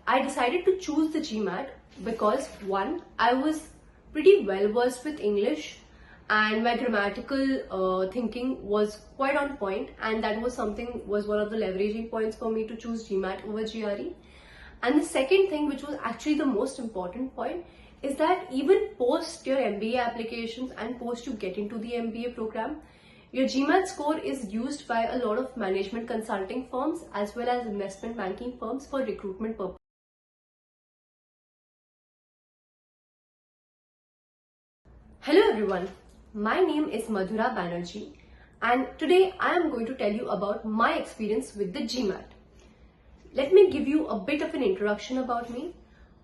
I decided to choose the GMAT because one, I was pretty well versed with English and my grammatical thinking was quite on point, and that was one of the leveraging points for me to choose GMAT over GRE. And the second thing, which was actually the most important point, is that even post your MBA applications and post you get into the MBA program, your GMAT score is used by a lot of management consulting firms as well as investment banking firms for recruitment purposes. Hello everyone, my name is Madhura Banerjee and today I am going to tell you about my experience with the GMAT. Let me give you a bit of an introduction about me.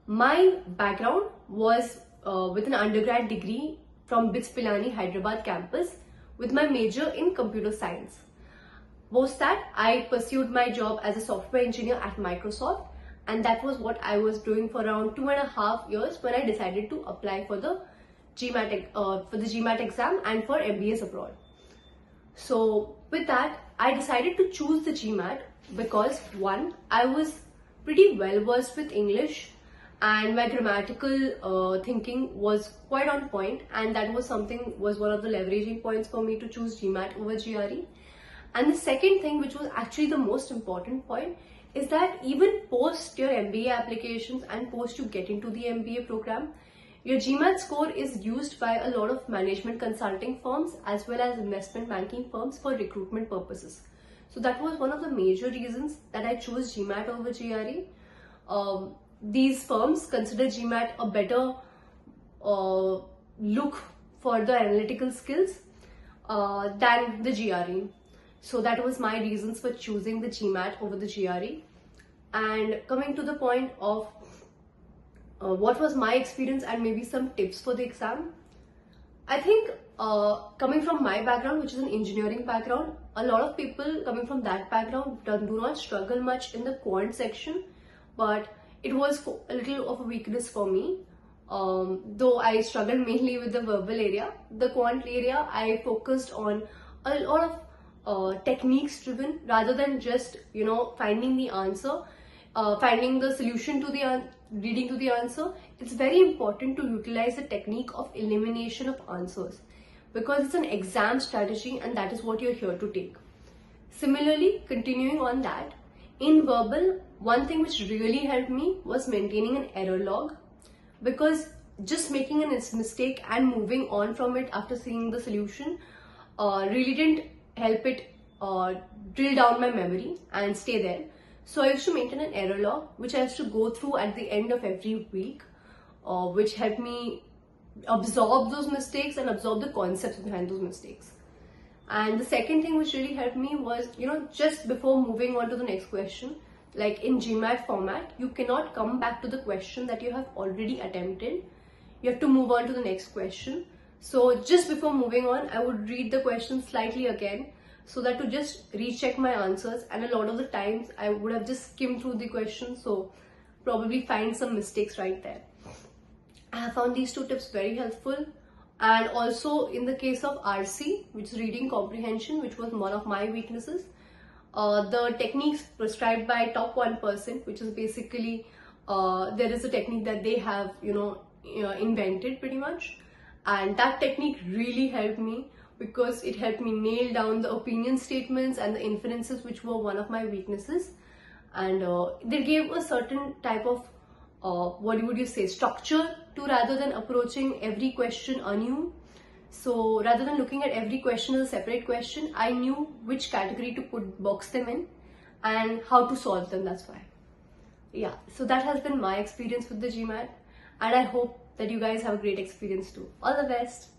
My background was with an undergrad degree from BITS Pilani Hyderabad campus with my major in computer science. Post that, I pursued my job as a software engineer at Microsoft, and that was what I was doing for around 2.5 years when I decided to apply for the GMAT exam and for MBAs abroad. So with that, I decided to choose the GMAT because one, I was pretty well versed with English and my grammatical thinking was quite on point, and that was one of the leveraging points for me to choose GMAT over GRE. And the second thing, which was actually the most important point, is that even post your MBA applications and post you get into the MBA program, your GMAT score is used by a lot of management consulting firms as well as investment banking firms for recruitment purposes. So that was one of the major reasons that I chose GMAT over GRE. These firms consider GMAT a better look for the analytical skills than the GRE. So that was my reasons for choosing the GMAT over the GRE. And coming to the point of what was my experience and maybe some tips for the exam. I think coming from my background, which is an engineering background, a lot of people coming from that background do not struggle much in the quant section, but it was a little of a weakness for me. Though I struggled mainly with the verbal area, the quant area I focused on a lot of techniques driven rather than just finding the answer. Finding the solution to the reading to the answer. It's very important to utilize the technique of elimination of answers because it's an exam strategy and that is what you're here to take. Similarly, continuing on that, in verbal, one thing which really helped me was maintaining an error log, because just making a mistake and moving on from it after seeing the solution really didn't help it drill down my memory and stay there. So I used to maintain an error log, which I used to go through at the end of every week, which helped me absorb those mistakes and absorb the concepts behind those mistakes. And the second thing which really helped me was, just before moving on to the next question, like in GMAT format, you cannot come back to the question that you have already attempted. You have to move on to the next question. So just before moving on, I would read the question slightly again, so that to just recheck my answers, and a lot of the times I would have just skimmed through the question, so probably find some mistakes right there. I have found these two tips very helpful. And also in the case of RC, which is reading comprehension, which was one of my weaknesses, the techniques prescribed by top 1%, which is basically there is a technique that they have invented pretty much, and that technique really helped me because it helped me nail down the opinion statements and the inferences, which were one of my weaknesses. And they gave a certain type of structure to, rather than approaching every question anew. So rather than looking at every question as a separate question, I knew which category to box them in and how to solve them. That's why. Yeah, so that has been my experience with the GMAT, and I hope that you guys have a great experience too. All the best.